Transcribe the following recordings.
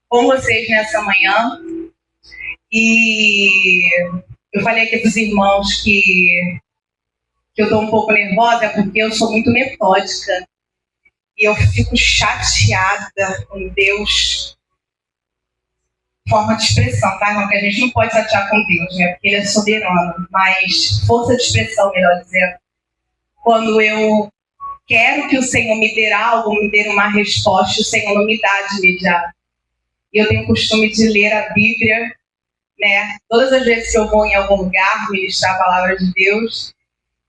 com vocês nessa manhã. E eu falei aqui para os irmãos que eu estou um pouco nervosa porque eu sou muito metódica. E eu fico chateada com Deus. Forma de expressão, tá, irmão? Que a gente não pode chatear com Deus, né? Porque Ele é soberano. Mas força de expressão, melhor dizendo. Quando eu quero que o Senhor me dê algo, me dê uma resposta, o Senhor não me dá de imediato. E eu tenho o costume de ler a Bíblia, né? Todas as vezes que eu vou em algum lugar ministrar a palavra de Deus.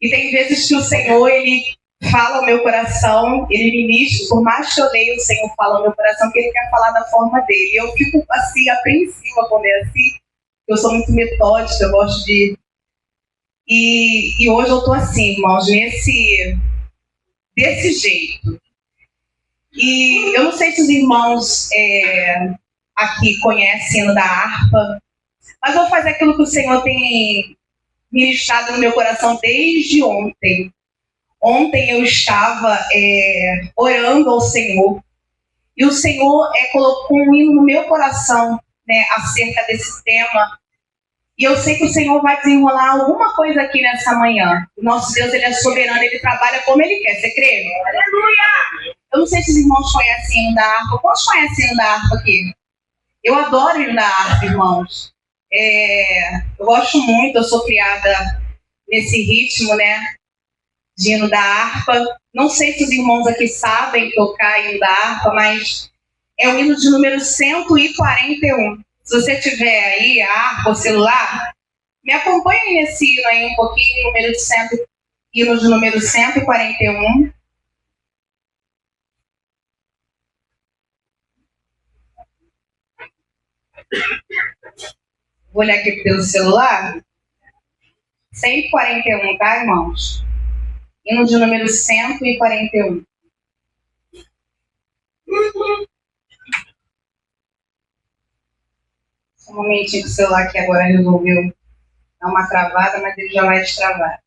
E tem vezes que o Senhor, Ele fala ao meu coração, Ele ministra, por mais que eu leia, o Senhor fala ao meu coração que Ele quer falar da forma dele. E eu fico assim, apreensiva quando é assim. Eu sou muito metódica, eu gosto de... E hoje eu tô assim, irmãos, desse jeito. E eu não sei se os irmãos aqui conhecem o hino da harpa, mas eu vou fazer aquilo que o Senhor tem ministrado no meu coração desde ontem. Ontem eu estava orando ao Senhor, e o Senhor colocou um hino no meu coração, né, acerca desse tema. E eu sei que o Senhor vai desenrolar alguma coisa aqui nessa manhã. O nosso Deus, Ele é soberano, Ele trabalha como Ele quer. Você crê? Aleluia! Eu não sei se os irmãos conhecem o hino da harpa. Quantos conhecem o hino da harpa aqui? Eu adoro o hino da harpa, irmãos. Eu gosto muito, eu sou criada nesse ritmo, né, de hino da harpa. Não sei se os irmãos aqui sabem tocar hino da harpa, mas é o hino de número 141. Se você tiver aí a harpa, o celular, me acompanhe nesse hino aí um pouquinho, hino de número 141. Vou olhar aqui pelo celular. 141, tá, irmãos? Hino de número 141. Um momentinho que o celular aqui agora resolveu dar uma travada, mas ele já vai destravar.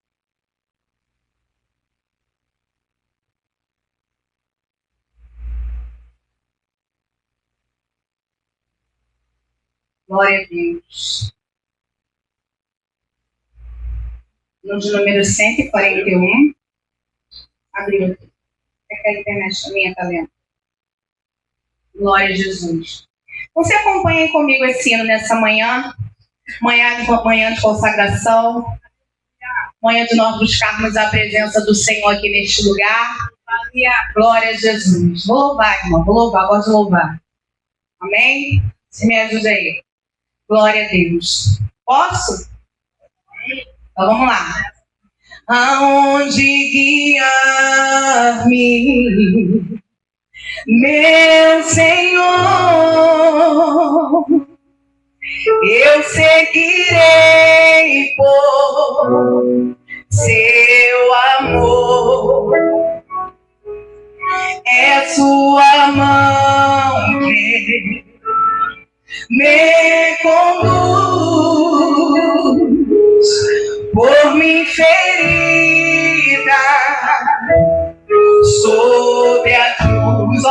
Glória a Deus. No de número 141. Abriu aqui. É que a internet minha tá lendo. Glória a Jesus. Você acompanha comigo esse hino nessa manhã? Manhã de consagração. Manhã de nós buscarmos a presença do Senhor aqui neste lugar. Glória a Jesus. Vou louvar, irmão. Vou louvar. Gosto de louvar. Amém? Se me ajuda aí. Glória a Deus. Posso? Então vamos lá. Aonde guiar-me, meu Senhor, eu seguirei por seu amor. É sua mão que me conduz por mim ferida sob a cruz,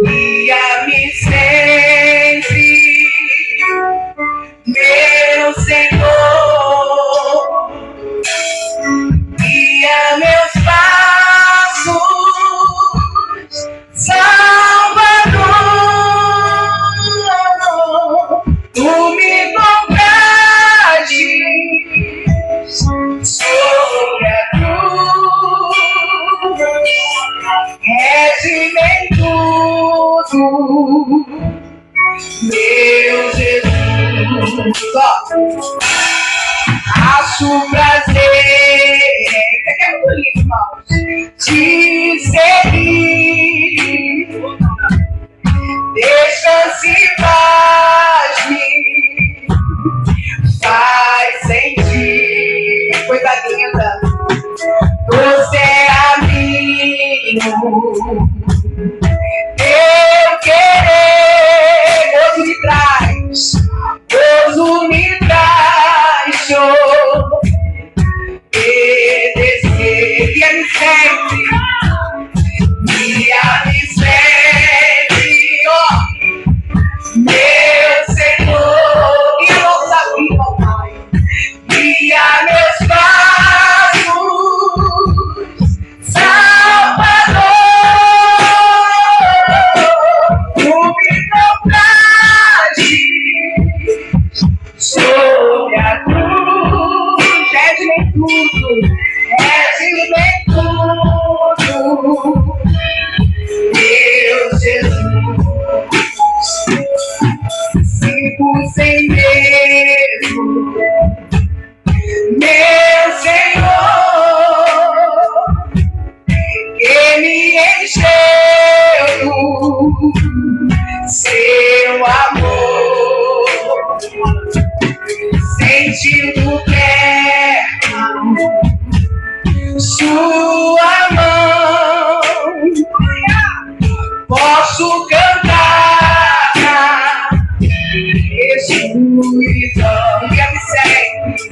guia-me sempre, meu Senhor, guia meus passos, Salvador, tu me compraste sobre a cruz, rege-me em tudo, meu Jesus. Acho prazer, isso aqui é muito lindo, irmãos, te seguir, descanse e paz-me, faz sentir, coisa linda, você é amigo, eu querer, gozo me traz, obedecer, guia-me sempre, posso cantar, escuridão, guia-me sempre,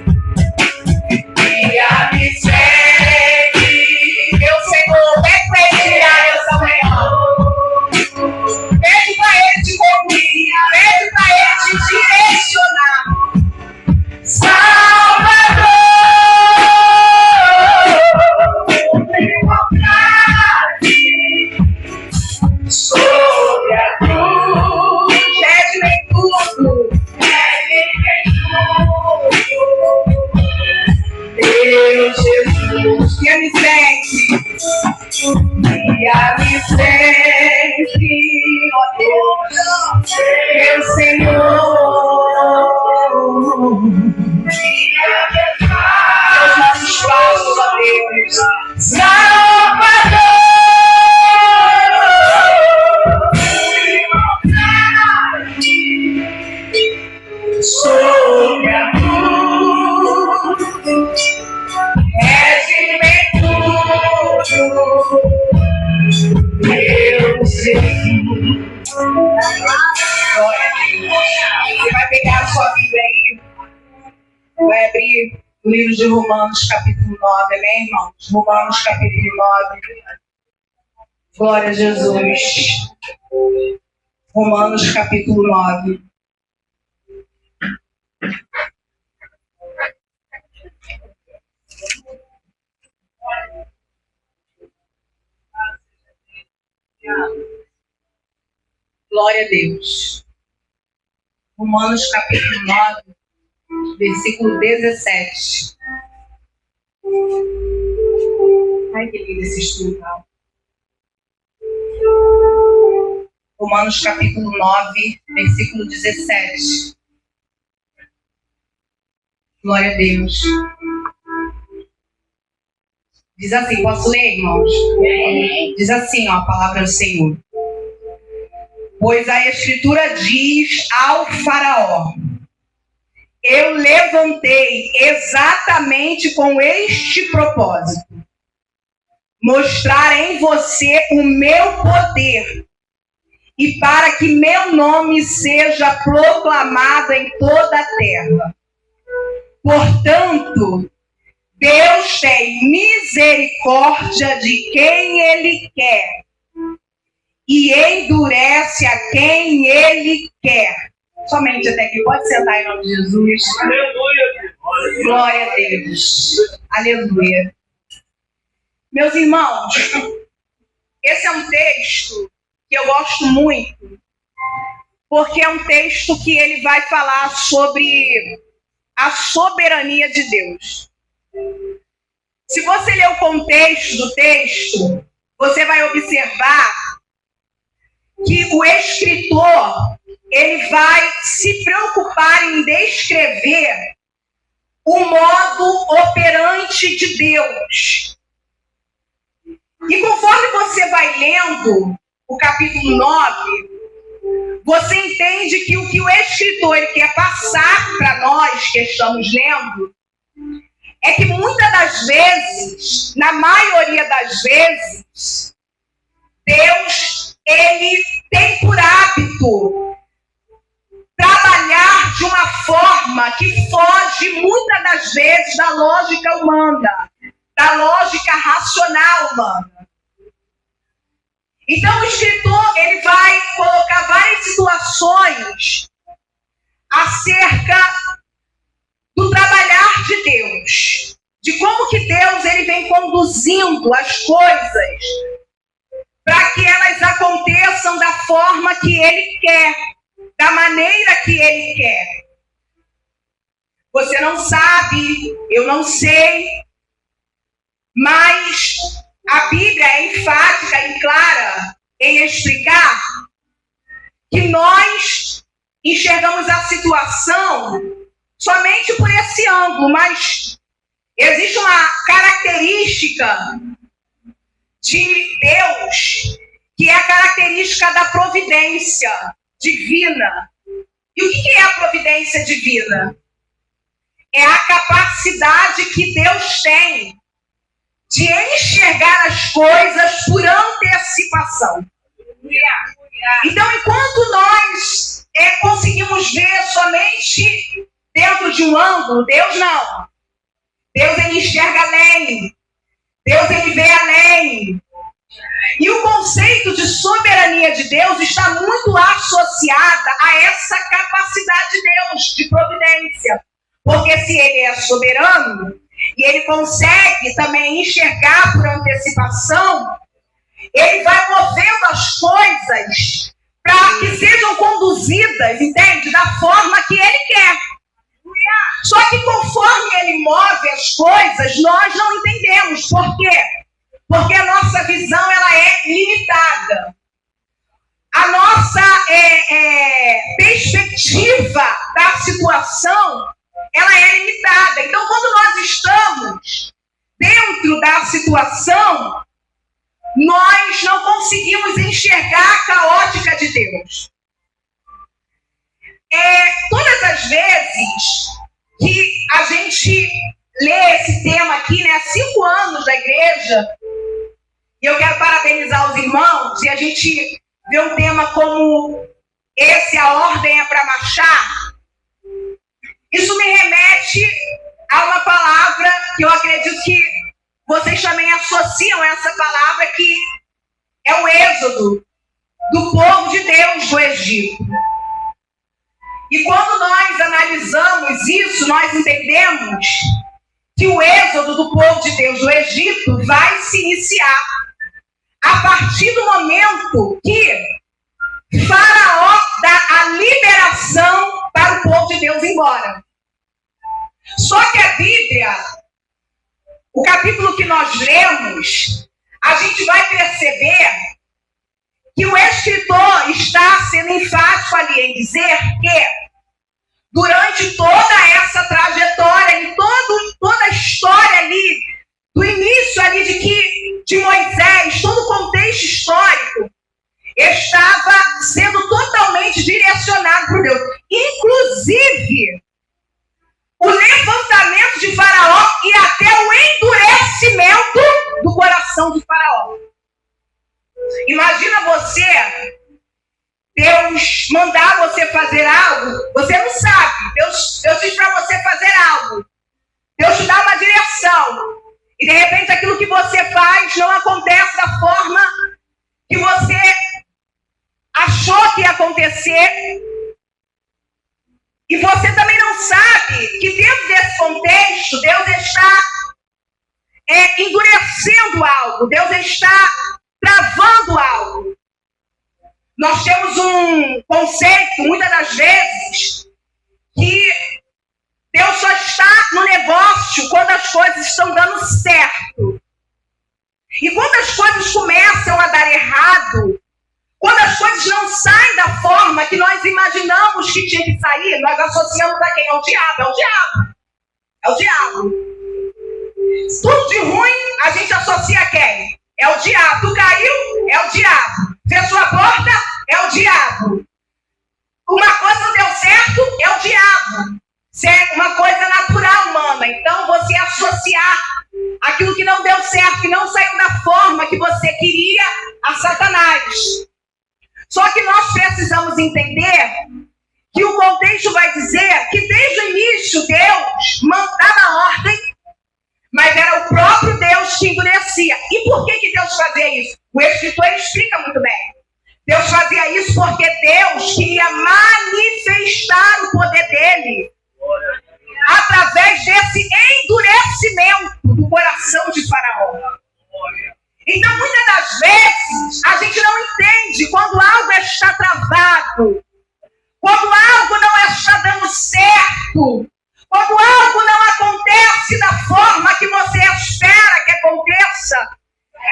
guia-me sempre, meu Senhor, é pra ele tirar essa manhã. Pede pra ele te conduzir, pede pra ele te direcionar. Salvador, sobre a cruz, pede-me tudo, pede-me tudo, Deus Jesus, guia-me sempre, guia-me sempre, ó Deus, meu Senhor, meus nossos passos, ó Deus, Salvador. Sobre a cruz, rege-me tudo, meu Senhor. Glória a Deus. Você vai pegar a sua Bíblia aí, vai abrir o livro de Romanos, capítulo 9, amém, irmãos? Romanos, capítulo 9. Glória a Jesus. Romanos, capítulo 9. Glória a Deus. Romanos capítulo 9, versículo 17. Ai, que lindo esse instrumental. Romanos capítulo 9, versículo 17. Glória a Deus. Diz assim, posso ler, irmãos? Diz assim, ó, a palavra do Senhor. Pois a Escritura diz ao faraó: eu levantei exatamente com este propósito, mostrar em você o meu poder, e para que meu nome seja proclamado em toda a terra. Portanto, Deus tem misericórdia de quem Ele quer e endurece a quem Ele quer. Somente até aqui. Pode sentar em nome de Jesus. Aleluia. Glória a Deus. Aleluia. Meus irmãos, esse é um texto que eu gosto muito, porque é um texto que ele vai falar sobre a soberania de Deus. Se você ler o contexto do texto, você vai observar que o escritor ele vai se preocupar em descrever o modo operante de Deus. E conforme você vai lendo o capítulo 9, você entende que o que o escritor ele quer passar para nós que estamos lendo é que muitas das vezes, na maioria das vezes, Deus ele tem por hábito trabalhar de uma forma que foge muitas das vezes da lógica humana, da lógica racional humana. Então o escritor ele vai colocar várias situações acerca do trabalhar de Deus, de como que Deus ele vem conduzindo as coisas para que elas aconteçam da forma que Ele quer, da maneira que Ele quer. Você não sabe, eu não sei, mas a Bíblia é enfática e clara em explicar que nós enxergamos a situação somente por esse ângulo, mas existe uma característica de Deus que é a característica da providência divina. E o que é a providência divina? É a capacidade que Deus tem de enxergar as coisas por antecipação. Então, enquanto nós conseguimos ver somente dentro de um ângulo, Deus não. Deus, ele enxerga além. Deus, ele vê além. E o conceito de soberania de Deus está muito associada a essa capacidade de Deus, de providência. Porque se ele é soberano, e ele consegue também enxergar por antecipação, ele vai movendo as coisas para que sejam conduzidas, entende? Da forma que ele quer. Só que conforme ele move as coisas, nós não entendemos. Por quê? Porque a nossa visão, ela é limitada. A nossa perspectiva da situação, ela é limitada. Então, quando nós estamos dentro da situação, nós não conseguimos enxergar a caótica de Deus. Todas as vezes que a gente lê esse tema aqui, né, há 5 anos da igreja, e eu quero parabenizar os irmãos, e a gente vê um tema como esse, a ordem é para marchar, isso me remete a uma palavra que eu acredito que vocês também associam essa palavra, que é o êxodo do povo de Deus do Egito. E quando nós analisamos isso, nós entendemos que o êxodo do povo de Deus do Egito vai se iniciar a partir do momento que Faraó dá a liberação para o povo de Deus ir embora. Só que a Bíblia, o capítulo que nós lemos, a gente vai perceber que o escritor está sendo enfático ali em dizer que durante toda essa trajetória, em toda a história ali, do início ali de Moisés, todo o contexto histórico, estava sendo totalmente direcionado por Deus. Inclusive, o levantamento de Faraó e até o endurecimento do coração de Faraó. Imagina você, Deus mandar você fazer algo, você não sabe. Deus diz para você fazer algo. Deus te dá uma direção. E de repente aquilo que você faz não acontece da forma que você achou que ia acontecer. E você também não sabe que dentro desse contexto, Deus está endurecendo algo. Deus está travando algo. Nós temos um conceito, muitas das vezes, que Deus só está no negócio quando as coisas estão dando certo. E quando as coisas começam a dar errado, quando as coisas não saem da forma que nós imaginamos que tinha que sair, nós associamos a quem? Ao diabo. É o diabo. É o diabo. Tudo de ruim, a gente associa a quem? É o diabo. Tu caiu? É o diabo. Fechou a porta? É o diabo. Uma coisa não deu certo? É o diabo. Isso é uma coisa natural humana. Então, você associar aquilo que não deu certo, que não saiu da forma que você queria, a Satanás. Só que nós precisamos entender que o contexto vai dizer que desde o início Deus mandava ordem, mas era o próprio Deus que endurecia. E por que Deus fazia isso? O escritor explica muito bem. Deus fazia isso porque Deus queria manifestar o poder dele através desse endurecimento do coração de Faraó. Então, muitas das vezes, a gente não entende quando algo está travado, quando algo não está dando certo, quando algo não acontece da forma que você espera que aconteça.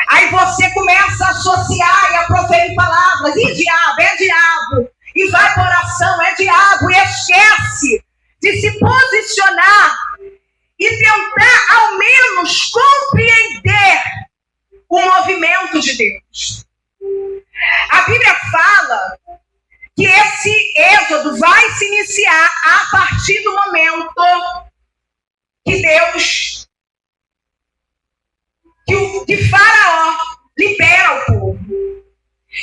Aí você começa a associar e a proferir palavras, e diabo, é diabo, e vai para oração, é diabo, e esquece de se posicionar e tentar ao menos compreender o movimento de Deus. A Bíblia fala que esse êxodo vai se iniciar a partir do momento que Deus, que Faraó libera o povo.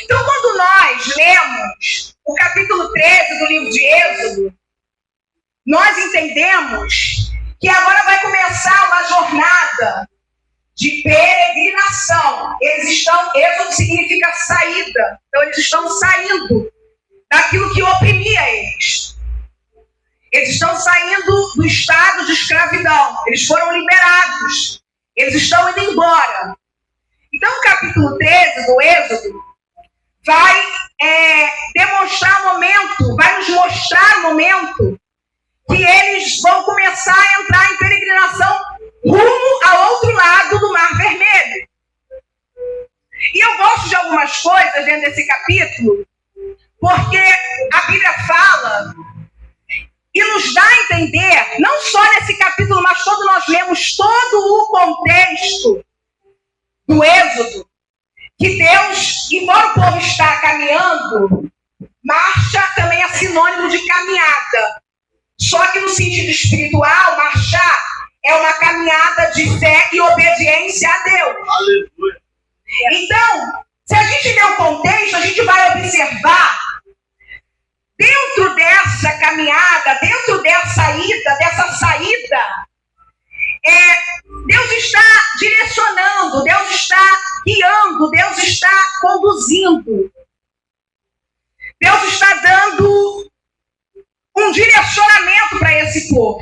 Então, quando nós lemos nós entendemos que agora vai começar uma jornada de peregrinação. Êxodo significa saída. Então eles estão saindo daquilo que oprimia eles. Eles estão saindo do estado de escravidão. Eles foram liberados. Eles estão indo embora. Então o capítulo 13 do Êxodo vai demonstrar o momento, vai nos mostrar o momento que eles vão começar a entrar em peregrinação rumo ao outro lado do Mar Vermelho. E eu gosto de algumas coisas dentro desse capítulo, porque a Bíblia fala e nos dá a entender, não só nesse capítulo, mas quando nós lemos todo o contexto do Êxodo, que Deus, embora o povo está caminhando, marcha também é sinônimo de caminhada. Só que no sentido espiritual, marchar é uma caminhada de fé e obediência a Deus. Aleluia. Então, se a gente der o contexto, a gente vai observar, dentro dessa caminhada, dentro dessa saída, Deus está direcionando, Deus está guiando, Deus está conduzindo. Deus está dando um direcionamento para esse povo.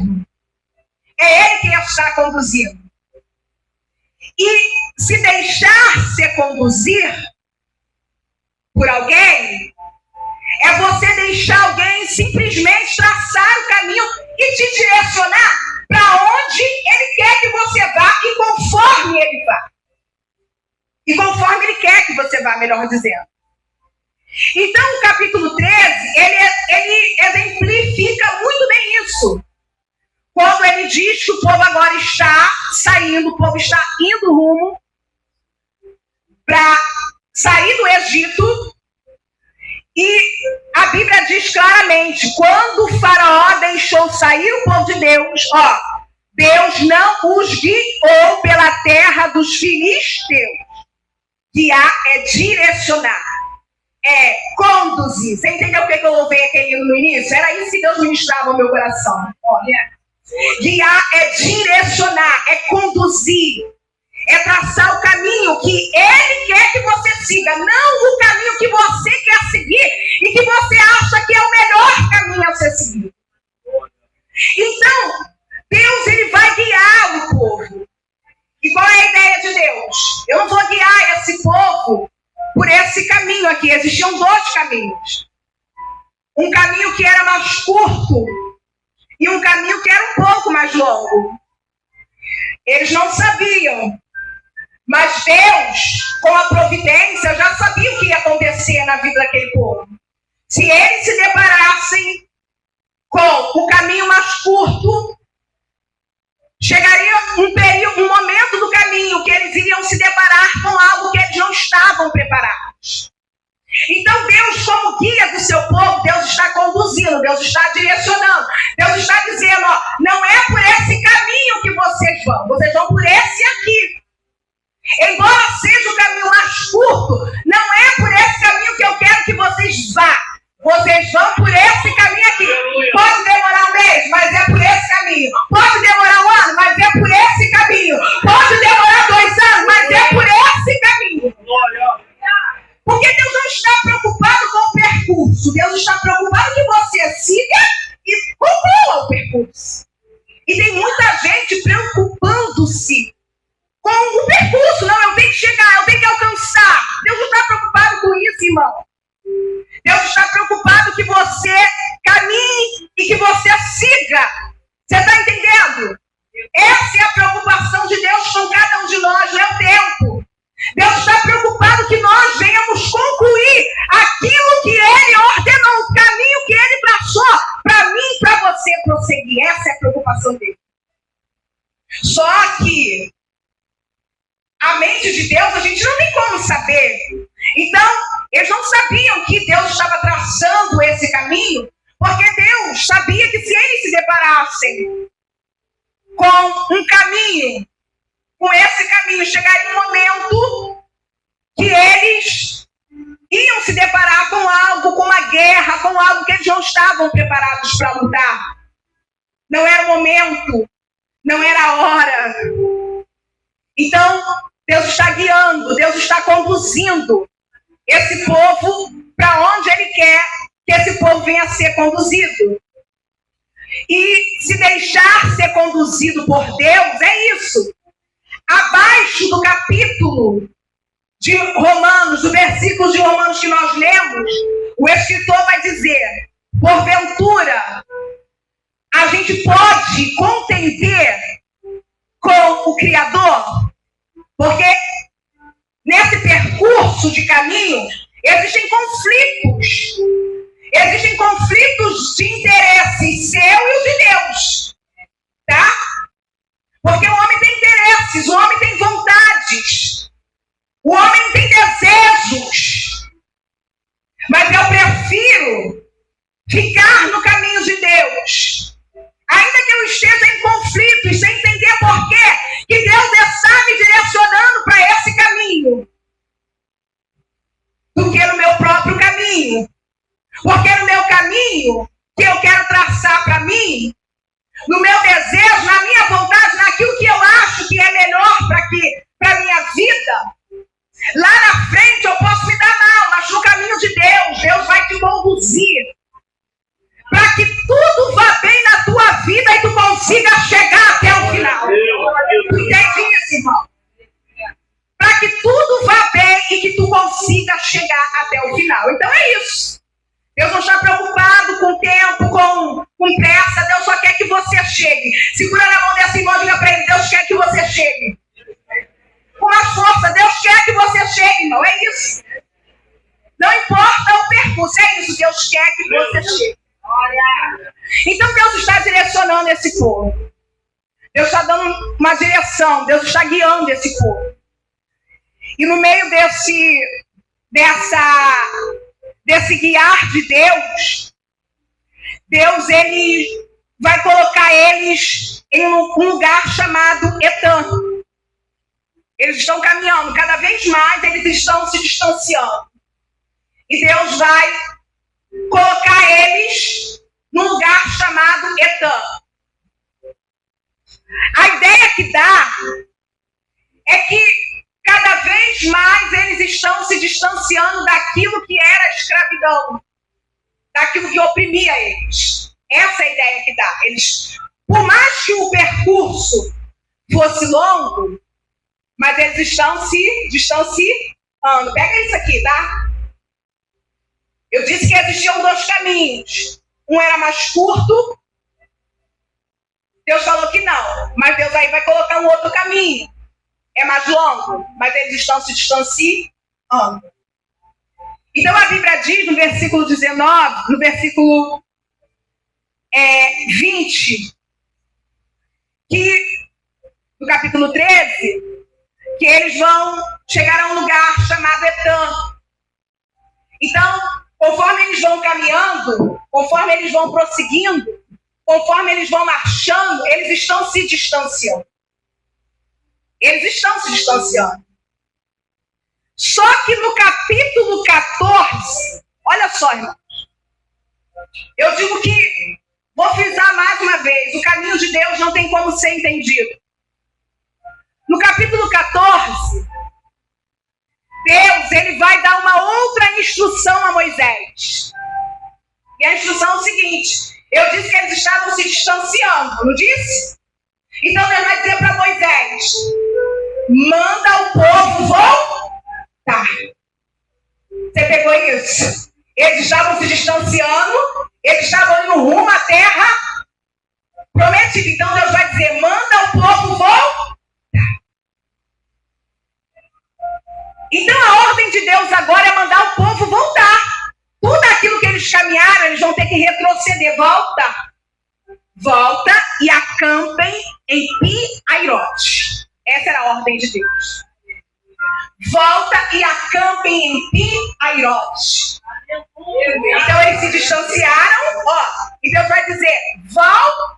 É Ele quem está conduzindo. E se deixar ser conduzir por alguém, é você deixar alguém simplesmente traçar o caminho e te direcionar para onde Ele quer que você vá e conforme Ele vá. E conforme Ele quer que você vá, melhor dizendo. Então, o capítulo 13, ele exemplifica muito bem isso. Quando ele diz que o povo agora está saindo, o povo está indo rumo para sair do Egito. E a Bíblia diz claramente, quando o faraó deixou sair o povo de Deus, Deus não os guiou pela terra dos filisteus. Guiar é direcionar, é conduzir. Você entendeu o que eu louvei aquele no início? Era isso que Deus ministrava no meu coração. Olha, guiar é direcionar, é conduzir, é traçar o caminho que Ele quer que você siga, não o caminho que você quer seguir e que você acha que é o melhor caminho a ser seguido. Então, Deus ele vai guiar o povo. E qual é a ideia de Deus? Eu não vou guiar esse povo por esse caminho aqui. Existiam dois caminhos. Um caminho que era mais curto e um caminho que era um pouco mais longo. Eles não sabiam. Mas Deus, com a providência, já sabia o que ia acontecer na vida daquele povo. Se eles se deparassem com o caminho mais curto, chegaria um momento do caminho que eles iriam se deparar com algo que eles não estavam preparados. Então Deus, como guia do seu povo, Deus está conduzindo, Deus está direcionando. Deus está dizendo, não é por esse caminho que vocês vão por esse aqui. Embora seja o caminho mais curto, não é por esse caminho que eu quero que vocês vá. Vocês vão por esse caminho aqui. Pode demorar um mês, mas é por esse caminho. Pode demorar um ano, mas é por esse caminho. Pode demorar 2 anos, mas é por esse caminho. Porque Deus não está preocupado com o percurso. Deus está preocupado que você siga e conclua o percurso. E tem muita gente preocupando-se com o percurso. Não, eu tenho que chegar, eu tenho que alcançar. Deus não está preocupado com isso, irmão. Deus está preocupado que você caminhe e que você siga. Você está entendendo? Essa é a preocupação de Deus com cada um de nós, não é o tempo. Deus está preocupado que nós venhamos concluir aquilo que Ele ordenou, o caminho que Ele traçou para mim e para você prosseguir. Essa é a preocupação dele. Só que a mente de Deus a gente não tem como saber. Então, eles não sabiam que Deus estava traçando esse caminho, porque Deus sabia que se eles se deparassem com um caminho, com esse caminho, chegaria um momento que eles iam se deparar com algo, com uma guerra, com algo que eles não estavam preparados para lutar. não era o momento, não era a hora. Então, Deus está guiando, Deus está conduzindo esse povo para onde Ele quer que esse povo venha a ser conduzido. E se deixar ser conduzido por Deus, é isso. Abaixo do capítulo de Romanos, do versículo de Romanos que nós lemos, o escritor vai dizer: porventura, a gente pode contender com o Criador? Porque nesse percurso de caminho existem conflitos. Existem conflitos de interesse seu e o de Deus. Tá? Porque o homem tem interesses, o homem tem vontades, o homem tem desejos. Mas eu prefiro ficar no caminho de Deus. Ainda que eu esteja em conflito e sem entender por quê, que Deus está me direcionando para esse caminho, do que no meu próprio caminho. Porque no meu caminho, que eu quero traçar para mim, no meu desejo, na minha vontade, naquilo que eu acho que é melhor para a minha vida, lá na frente eu posso me dar mal, mas no caminho de Deus, Deus vai te conduzir para que tudo vá bem na tua vida e tu consiga chegar até o final. Tu entende isso, irmão? Para que tudo vá bem e que tu consiga chegar até o final. Então é isso. Deus não está preocupado com tempo, com pressa. Deus só quer que você chegue. Segura na mão dessa irmã e diga para ele: Deus quer que você chegue. Com mais força, Deus quer que você chegue, irmão. É isso. Não importa o percurso, é isso. Deus quer que você chegue. Então Deus está direcionando esse povo. Deus está dando uma direção. Deus está guiando esse povo. E no meio desse guiar de Deus, ele vai colocar eles em um lugar chamado Etã. Eles estão caminhando, cada vez mais eles estão se distanciando. E Deus vai colocar eles num lugar chamado Etã. A ideia que dá é que cada vez mais eles estão se distanciando daquilo que era a escravidão, daquilo que oprimia eles. Essa é a ideia que dá. Eles, por mais que o percurso fosse longo, mas eles estão se distanciando. Pega isso aqui, tá? Eu disse que existiam dois caminhos. Um era mais curto. Deus falou que não, mas Deus aí vai colocar um outro caminho. É mais longo, mas eles estão se distanciando. Então a Bíblia diz no versículo 19, no versículo 20, que no capítulo 13, que eles vão chegar a um lugar chamado Etã. Então, conforme eles vão caminhando, conforme eles vão prosseguindo, conforme eles vão marchando, eles estão se distanciando. Eles estão se distanciando. Só que no capítulo 14, olha só, irmãos. Eu digo que, vou frisar mais uma vez, o caminho de Deus não tem como ser entendido. No capítulo 14, Deus ele vai dar uma outra instrução a Moisés. E a instrução é o seguinte: eu disse que eles estavam se distanciando, não disse? Então Deus vai dizer para Moisés: manda o povo voltar. Você pegou isso? Eles estavam se distanciando, eles estavam indo rumo à terra prometida. Então Deus vai dizer: manda o povo voltar. Então a ordem de Deus agora é mandar o povo voltar. Tudo aquilo que eles caminharam, eles vão ter que retroceder. Volta e acampem em Pi-Hairote. Essa era a ordem de Deus. Volta e acampem em Pi-Hairote. Então eles se distanciaram, e Deus vai dizer: volta.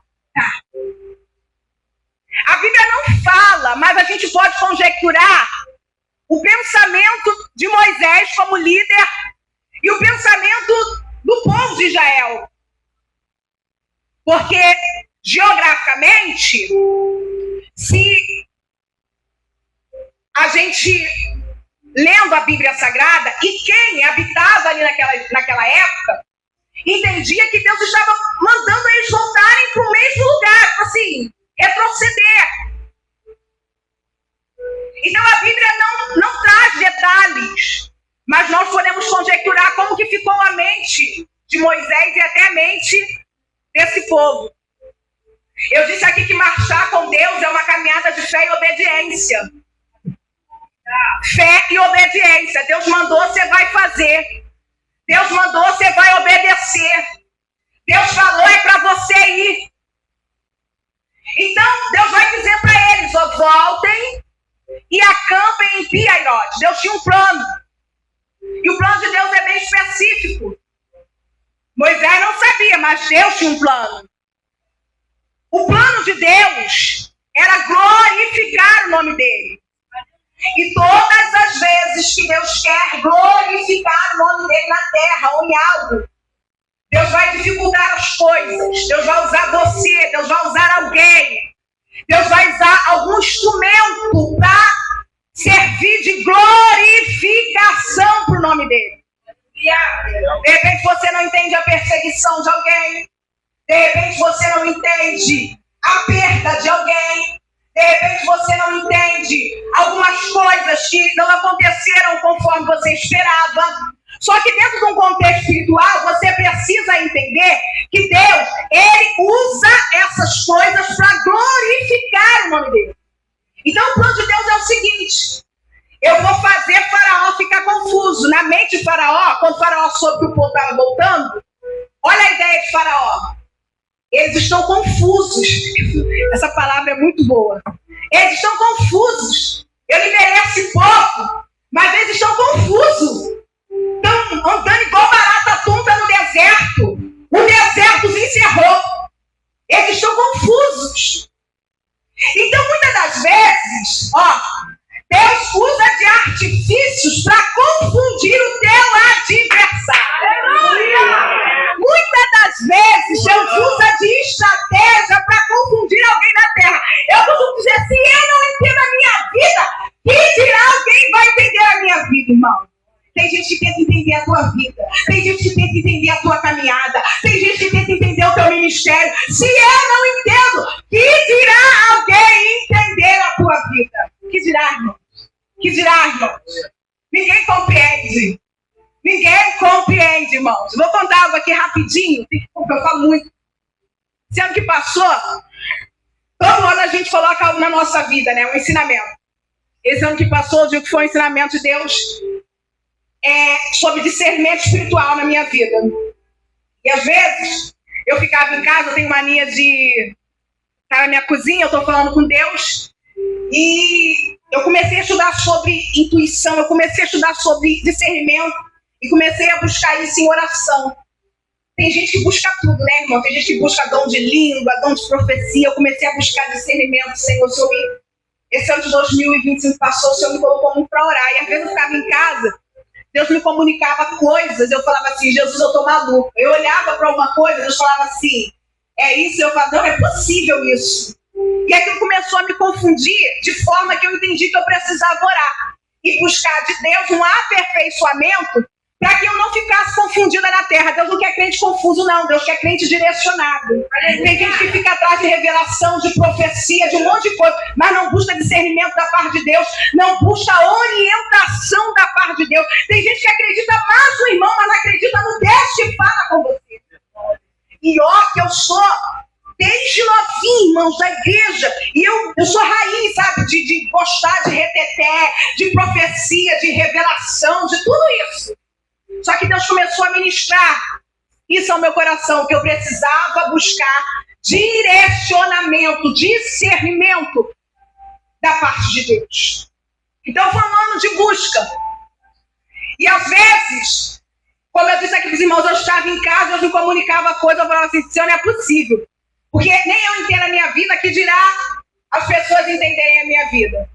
A Bíblia não fala, mas a gente pode conjecturar o pensamento de Moisés como líder e o pensamento do povo de Israel. Porque geograficamente, se a gente, lendo a Bíblia Sagrada, e quem habitava ali naquela época, entendia que Deus estava mandando eles voltarem para o mesmo lugar, assim, retroceder. Então a Bíblia não traz detalhes, mas nós podemos conjecturar como que ficou a mente de Moisés e até a mente desse povo. Eu disse aqui que marchar com Deus é uma caminhada de fé e obediência. Fé e obediência. Deus mandou, você vai fazer. Deus mandou, você vai obedecer. Deus falou, é para você ir. Então, Deus vai dizer para eles, ó, voltem e acampem em Pi-Hahirote. Deus tinha um plano. E o plano de Deus é bem específico. Moisés não sabia, mas Deus tinha um plano. O plano de Deus era glorificar o nome dele. E todas as vezes que Deus quer glorificar o nome dele na terra ou em algo, Deus vai dificultar as coisas. Deus vai usar você, Deus vai usar alguém. Deus vai usar algum instrumento para servir de glorificação para o nome dele. De repente você não entende a perseguição de alguém. De repente você não entende a perda de alguém. De repente você não entende algumas coisas que não aconteceram conforme você esperava. Só que dentro de um contexto espiritual, você precisa entender que Deus, ele usa essas coisas para glorificar o nome dele. Então o plano de Deus é o seguinte: eu vou fazer Faraó ficar confuso. Na mente de Faraó, quando Faraó soube que o povo estava voltando, olha a ideia de Faraó. Eles estão confusos. Essa palavra é muito boa. Eles estão confusos. Eu liberei esse povo, mas eles estão confusos. Estão andando igual barata tonta no deserto. O deserto se encerrou. Eles estão confusos. Então, muitas das vezes, Deus usa de artifícios para confundir o teu adversário. Muitas das vezes, Deus usa de estratégia para confundir alguém na terra. Eu costumo dizer, se eu não entendo a minha vida, que dirá alguém vai entender a minha vida, irmão? Tem gente que tenta entender a tua vida. Tem gente que tenta entender a tua caminhada. Tem gente que tenta entender o teu ministério. Se eu não entendo, que dirá alguém entender a tua vida? Que dirá, irmão? Que dirá, irmãos? Ninguém compreende. Ninguém compreende, irmãos. Vou contar algo aqui rapidinho, porque eu falo muito. Esse ano que passou, todo ano a gente coloca algo na nossa vida, né? Um ensinamento. Esse ano que passou, eu digo que foi um ensinamento de Deus sobre discernimento espiritual na minha vida. E às vezes, eu ficava em casa, eu tenho mania de estar na minha cozinha, eu estou falando com Deus, e eu comecei a estudar sobre intuição, eu comecei a estudar sobre discernimento, e comecei a buscar isso em oração. Tem gente que busca tudo, né, irmão? Tem gente que busca dom de língua, dom de profecia. Eu comecei a buscar discernimento, Senhor. Esse ano de 2025 passou, o Senhor me colocou muito para orar. E às vezes eu ficava em casa, Deus me comunicava coisas, eu falava assim, Jesus, eu tô maluco. Eu olhava para alguma coisa, Deus falava assim, é isso? Eu falava, não é possível isso. E aquilo começou a me confundir, de forma que eu entendi que eu precisava orar e buscar de Deus um aperfeiçoamento para que eu não ficasse confundida na terra. Deus não quer crente confuso, não. Deus quer crente direcionado. Tem gente que fica atrás de revelação, de profecia, de um monte de coisa, mas não busca discernimento da parte de Deus, não busca orientação da parte de Deus. Tem gente que acredita mais no irmão, mas não acredita no Deus que fala com você. E que eu sou desde novinho, irmãos, da igreja, e eu sou raiz, sabe, de gostar de reteté, de profecia, de revelação, de tudo isso. Só que Deus começou a ministrar isso ao meu coração, que eu precisava buscar direcionamento, discernimento da parte de Deus. Então foi um ano de busca. E às vezes, como eu disse aqui para os irmãos, eu estava em casa, Deus me comunicava coisa, eu falava assim, isso não é possível. Porque nem eu entendo a minha vida, que dirá as pessoas entenderem a minha vida.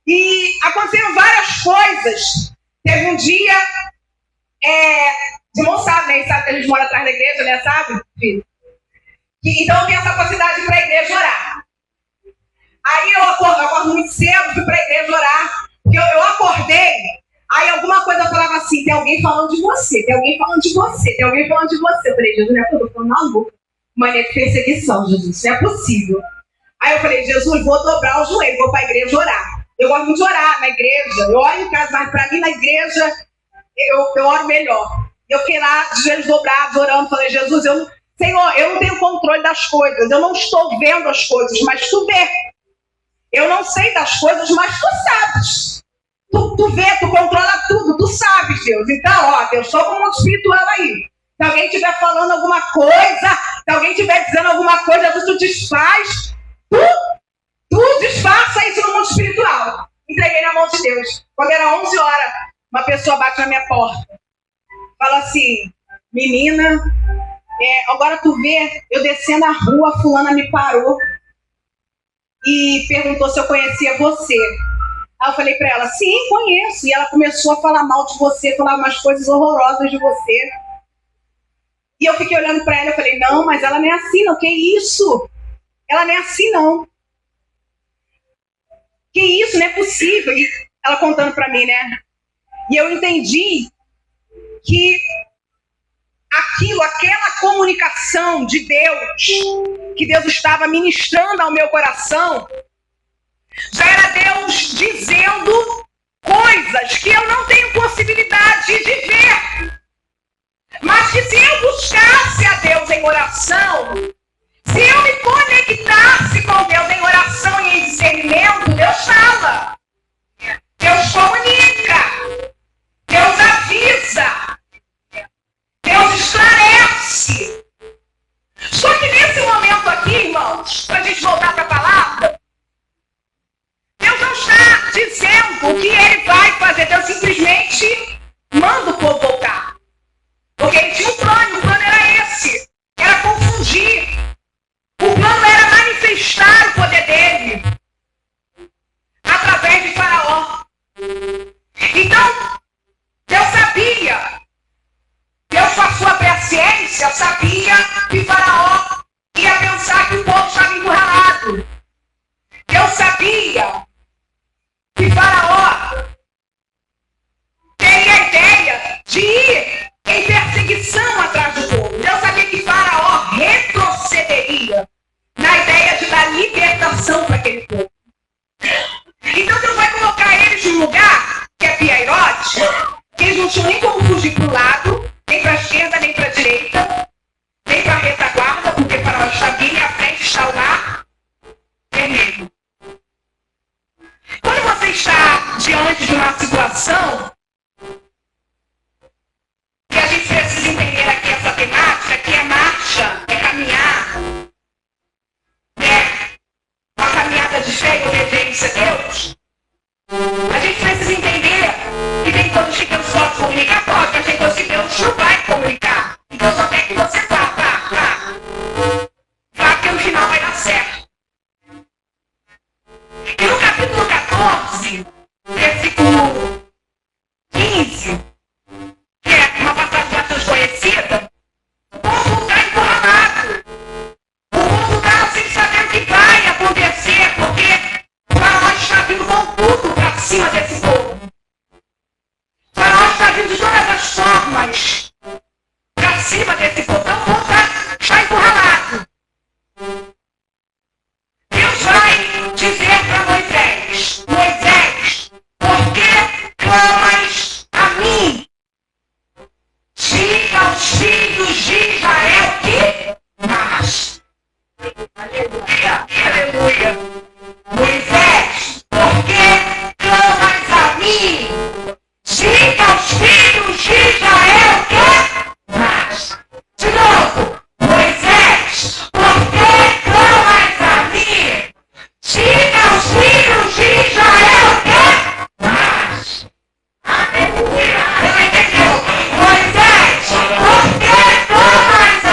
E aconteceram várias coisas. Teve um dia, os irmãos sabem, né? Sabe que a gente mora atrás da igreja, né? Sabe, filho? Então eu tenho essa capacidade de ir para a igreja orar. Aí eu acordo muito cedo, fui para a igreja orar. Eu acordei, aí alguma coisa falava assim, tem alguém falando de você, tem alguém falando de você, tem alguém falando de você. Eu falei, Jesus, não é porque eu tô maluco. Mania de perseguição, Jesus, isso não é possível. Aí eu falei, Jesus, vou dobrar o joelho, vou para a igreja orar. Eu gosto muito de orar na igreja, eu oro em casa, mas para mim na igreja eu oro melhor. Eu fiquei lá, de joelhos dobrados, orando, falei, Jesus, Senhor, eu não tenho controle das coisas, eu não estou vendo as coisas, mas tu vê. Eu não sei das coisas, mas tu sabes. Tu vê, tu controla tudo, tu sabes, Deus. Então, ó, Deus, só com o mundo espiritual aí. Se alguém estiver falando alguma coisa, se alguém estiver dizendo alguma coisa, tu desfaz, tu disfarça isso no mundo espiritual. Entreguei na mão de Deus. Quando era 11 horas, uma pessoa bate na minha porta. Fala assim, menina, agora tu vê, eu descendo a rua, a fulana me parou e perguntou se eu conhecia você. Aí eu falei pra ela, sim, conheço. E ela começou a falar mal de você, falar umas coisas horrorosas de você. E eu fiquei olhando pra ela e falei, não, mas ela não é assim, não. Que isso? Ela não é assim, não. Que isso? Não é possível. E ela contando pra mim, né? E eu entendi que aquela comunicação de Deus, que Deus estava ministrando ao meu coração, já era Deus dizendo coisas que eu não tenho possibilidade de ver. Mas que se eu buscasse a Deus em oração, se eu me conectasse com Deus em oração e em discernimento, Deus fala. Deus comunica. Deus avisa. Deus esclarece. Só que nesse momento aqui, irmãos, para a gente voltar para a palavra, Deus não está dizendo o que Ele vai fazer. Deus simplesmente manda o povo voltar. Porque Ele tinha um plano, o plano era esse. Era confundir. O plano era manifestar o poder dele através de Faraó. Então, Deus sabia. Deus, com a sua presciência, sabia que Faraó ia pensar que o povo estava encurralado. Deus sabia que Faraó teria a ideia de ir em perseguição atrás do povo. Deus sabia que Faraó retrocederia na ideia de dar libertação para aquele povo. Então Deus vai colocar eles num lugar que é Piairote, que eles não tinham nem como fugir para o lado, nem para a esquerda, nem para a direita, nem para a retaguarda, porque Faraó está vindo e à frente está o mar vermelho. Quando você está diante de uma situação, e a gente precisa entender aqui essa temática, que é marcha, é caminhar, uma caminhada de fé e obediência a Deus, a gente precisa entender que tem coisas que Deus pode comunicar, pode, mas tem coisas que Deus não vai comunicar. Então só quer que você vá, porque no final vai dar certo. E no capítulo 14, versículo 15, que é uma passagem bastante conhecida, o povo está encurralado. O povo está sem saber o que vai acontecer, porque o Faraó está vindo com tudo para cima desse povo. O Faraó está vindo de todas as formas para cima desse povo. Então o povo está encurralado. Deus vai dizer para Moisés, Moisés, por que clamas a mim? Diga aos filhos de Israel que mas. Aleluia, aleluia. Moisés, por que clamas a mim? Diga aos filhos de Israel que mas. De novo, Moisés, por que clamas a mim? Diga aos filhos de Israel que mas. Aleluia. Você entendeu? Moisés, por que clamas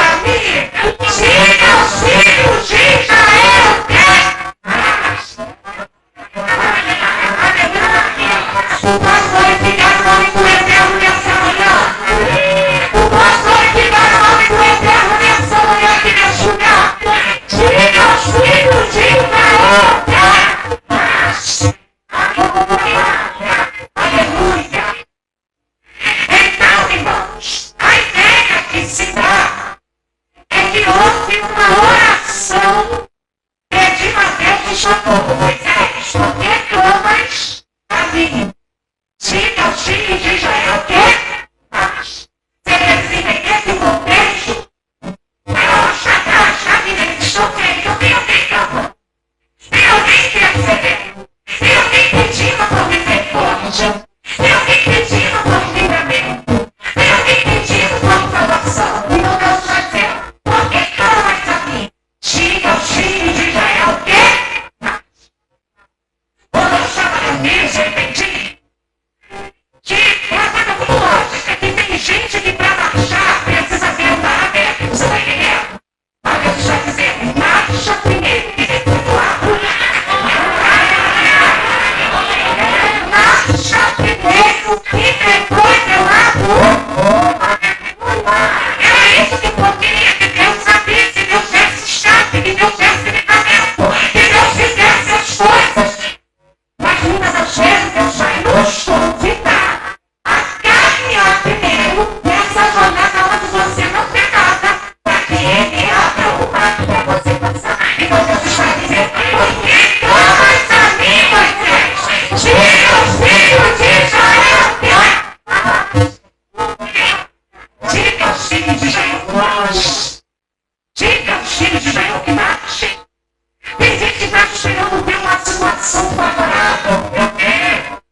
filhos de Israel que marchem. Diga aos filhos de Israel que marchem. Tem gente que está esperando ter uma situação favorável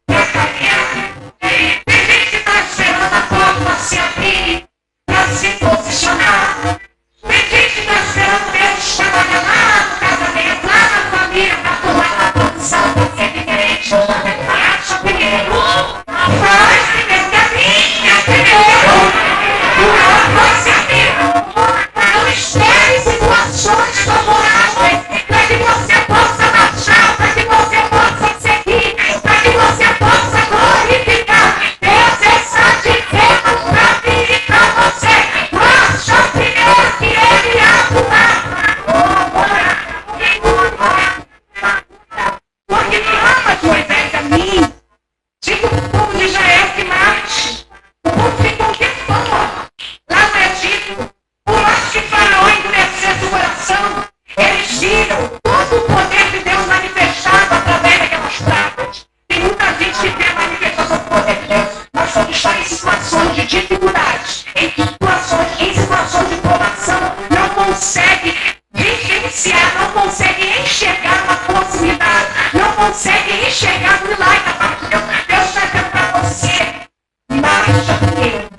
para caminhar. Tem gente que está esperando a porta se abrir para se posicionar. Tem gente que está esperando Deus trabalhar lá no casamento, lá na família, para tomar uma posição, para ser diferente. Acha primeiro. Faz primeiro caminho, primeiro. Não se abrir. Não espere situações favoráveis para que você possa marchar, para que você possa seguir, para que você possa glorificar. Deus está dizendo para mim e para você. Marcha primeiro que Ele porque me ama, Moisés, a mim. Digo para o povo de Israel que marche. O povo ficou um tempão lá no Egito. Por mais que Faraó endurecesse o coração, eles viram todo o poder de Deus manifestado através daquelas pragas. Tem muita gente que vê a manifestação do poder de Deus, mas quando está em situações de dificuldade, em situações de provação, não consegue vivenciar, não consegue enxergar uma possibilidade, não consegue enxergar o milagre da parte de Deus. Deus está dizendo para você, marcha primeiro,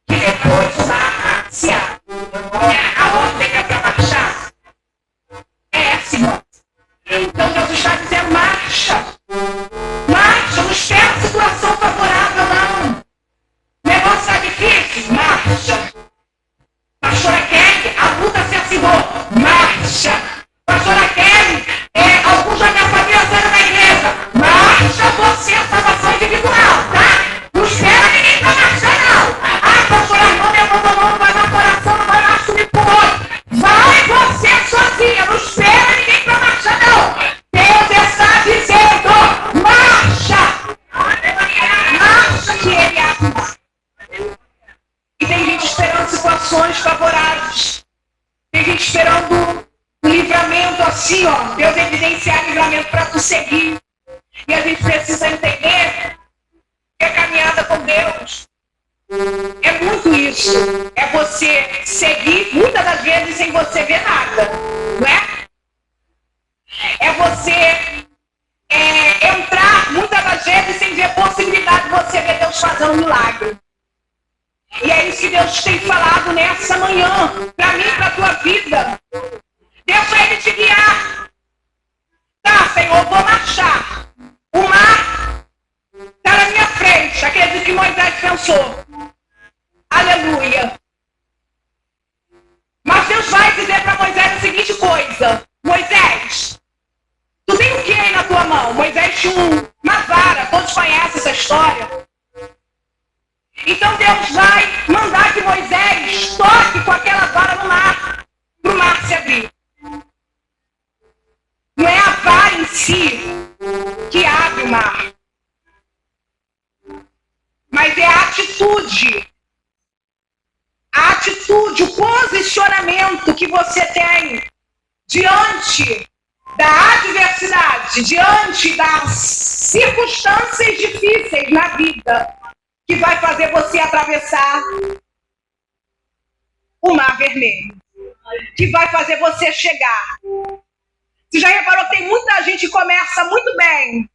que depois vai se abre. A ordem é para marchar. É essa, irmão. Então Deus está dizendo, marcha. Marcha, não espera a situação favorável, não. O negócio está difícil? Marcha. Pastora Kelly, a luta se acirrou. Marcha. Pastora Kelly, alguns da minha família saíram da igreja. Marcha você a salvação individual, tá? Não espera ninguém para marchar, não. Ah, pastora Armando me abandonou, não vai dar coração, não vai dar subir pro outro. Vai você sozinha, não espera ninguém para marchar, não. Deus está dizendo, marcha. Marcha que Ele abre. E tem gente esperando situações favoráveis. Tem gente esperando um livramento assim, ó. Deus evidenciar livramento para tu seguir. E a gente precisa entender que a caminhada com Deus é muito isso. É você seguir, muitas das vezes, sem você ver nada. Não é? É você entrar, muitas das vezes, sem ver possibilidade de você ver Deus fazendo um milagre. E é isso que Deus tem falado nessa manhã, para mim e para a tua vida. Deixa Ele te guiar. Tá, Senhor, vou marchar. O mar está na minha frente. Acredito que Moisés pensou. Aleluia. Mas Deus vai dizer para Moisés a seguinte coisa. Moisés, tu tem o que aí na tua mão? Moisés tinha uma vara. Todos conhecem essa história. Então Deus vai mandar que Moisés toque com aquela vara no mar, para o mar se abrir. Não é a vara em si que abre o mar, mas é a atitude. A atitude, o posicionamento que você tem diante da adversidade, diante das circunstâncias difíceis na vida, que vai fazer você atravessar o Mar Vermelho. Que vai fazer você chegar. Você já reparou que tem muita gente que começa muito bem.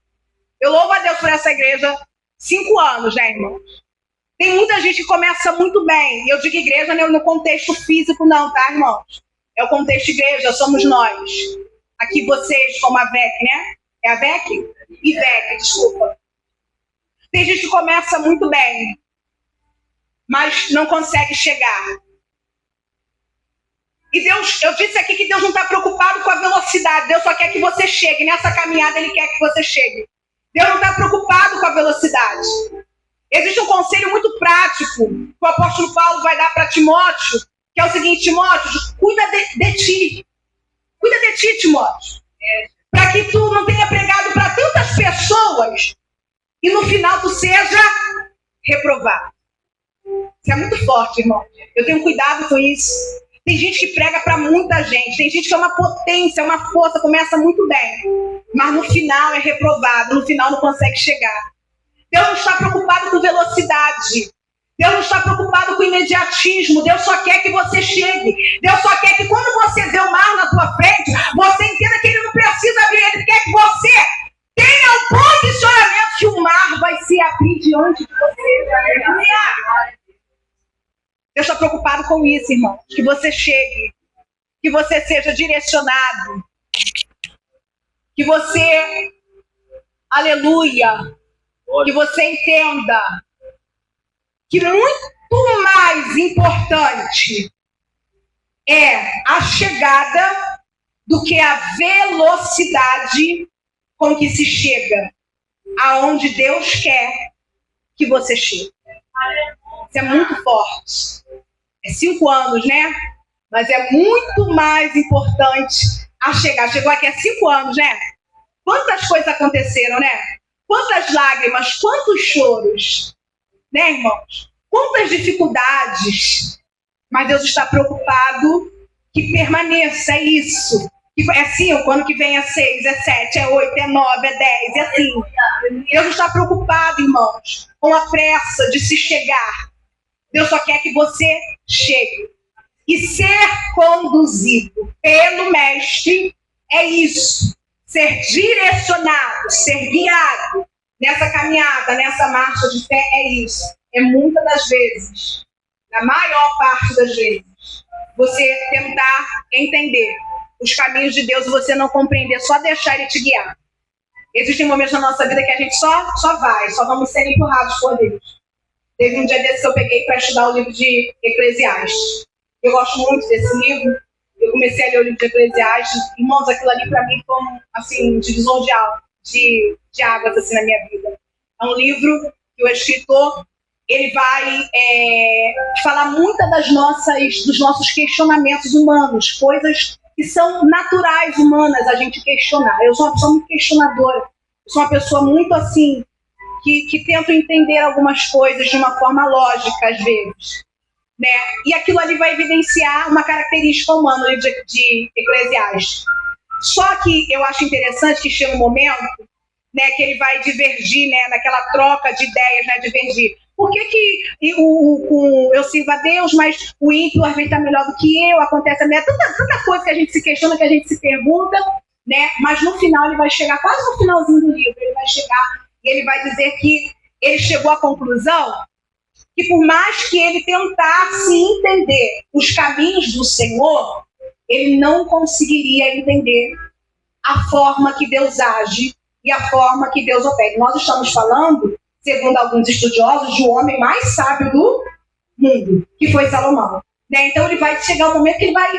Eu louvo a Deus por essa igreja. 5 anos, né, irmãos? Tem muita gente que começa muito bem. E eu digo igreja não no contexto físico, não, tá, irmãos? É o contexto igreja, somos nós. Aqui vocês, como a VEC, né? É a VEC? IVEC, desculpa. Tem gente que começa muito bem, mas não consegue chegar. E Deus, eu disse aqui que Deus não está preocupado com a velocidade. Deus só quer que você chegue. Nessa caminhada Ele quer que você chegue. Deus não está preocupado com a velocidade. Existe um conselho muito prático que o apóstolo Paulo vai dar para Timóteo, que é o seguinte: Timóteo, cuida de ti. Cuida de ti, Timóteo. Para que tu não tenha pregado para tantas pessoas e no final tu seja reprovado. Isso é muito forte, irmão. Eu tenho cuidado com isso. Tem gente que prega para muita gente. Tem gente que é uma potência, uma força, começa muito bem. Mas no final é reprovado. No final não consegue chegar. Deus não está preocupado com velocidade. Deus não está preocupado com imediatismo. Deus só quer que você chegue. Deus só quer que quando você vê o mar na tua frente, você entenda que Ele não precisa abrir. Ele quer que você tenha o posicionamento que o mar vai se abrir diante de você. Deus está preocupado com isso, irmão. Que você chegue. Que você seja direcionado. Que você, aleluia, que você entenda que muito mais importante é a chegada do que a velocidade com que se chega aonde Deus quer que você chegue. Isso é muito forte. É 5 anos, né? Mas é muito mais importante a chegar. Chegou aqui há 5 anos, né? Quantas coisas aconteceram, né? Quantas lágrimas, quantos choros. Né, irmãos? Quantas dificuldades, mas Deus está preocupado que permaneça, é isso. É 5, ano que vem é 6, é 7, é 8, é 9, é 10, é assim. Deus está preocupado, irmãos, com a pressa de se chegar. Deus só quer que você chegue. E ser conduzido pelo Mestre é isso. Ser direcionado, ser guiado. Nessa caminhada, nessa marcha de fé, é isso. É muitas das vezes, na maior parte das vezes, você tentar entender os caminhos de Deus e você não compreender, só deixar Ele te guiar. Existem momentos na nossa vida que a gente só vai, só vamos ser empurrados por Deus. Teve um dia desse que eu peguei para estudar o livro de Eclesiastes. Eu gosto muito desse livro. Eu comecei a ler o livro de Eclesiastes. Irmãos, aquilo ali para mim foi um divisor de águas assim, na minha vida. É um livro que o escritor ele vai falar muitas dos nossos questionamentos humanos, coisas que são naturais humanas a gente questionar. Eu sou uma pessoa muito questionadora, eu sou uma pessoa muito assim que tento entender algumas coisas de uma forma lógica às vezes, né? E aquilo ali vai evidenciar uma característica humana no livro de Eclesiastes. Só que eu acho interessante que chega um momento, né, que ele vai divergir, né, naquela troca de ideias, né, divergir. Por que eu sirvo a Deus, mas o ímpio às vezes está melhor do que eu, acontece a minha... Tanta coisa que a gente se questiona, que a gente se pergunta, né, mas no final ele vai chegar, quase no finalzinho do livro, ele vai chegar e ele vai dizer que ele chegou à conclusão que por mais que ele tentasse entender os caminhos do Senhor, ele não conseguiria entender a forma que Deus age e a forma que Deus opera. Nós estamos falando, segundo alguns estudiosos, do homem mais sábio do mundo, que foi Salomão. Né? Então ele vai chegar um momento que ele vai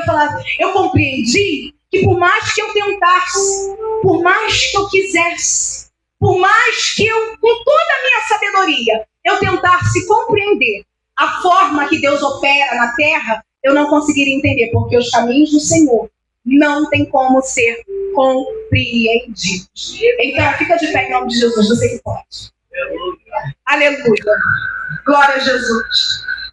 falar, eu compreendi que por mais que eu tentasse, por mais que eu quisesse, por mais que eu, com toda a minha sabedoria, eu tentasse compreender a forma que Deus opera na terra, eu não conseguiria entender, porque os caminhos do Senhor não tem como ser compreendidos. Então, fica de pé em nome de Jesus, você que pode. Aleluia. Glória a Jesus.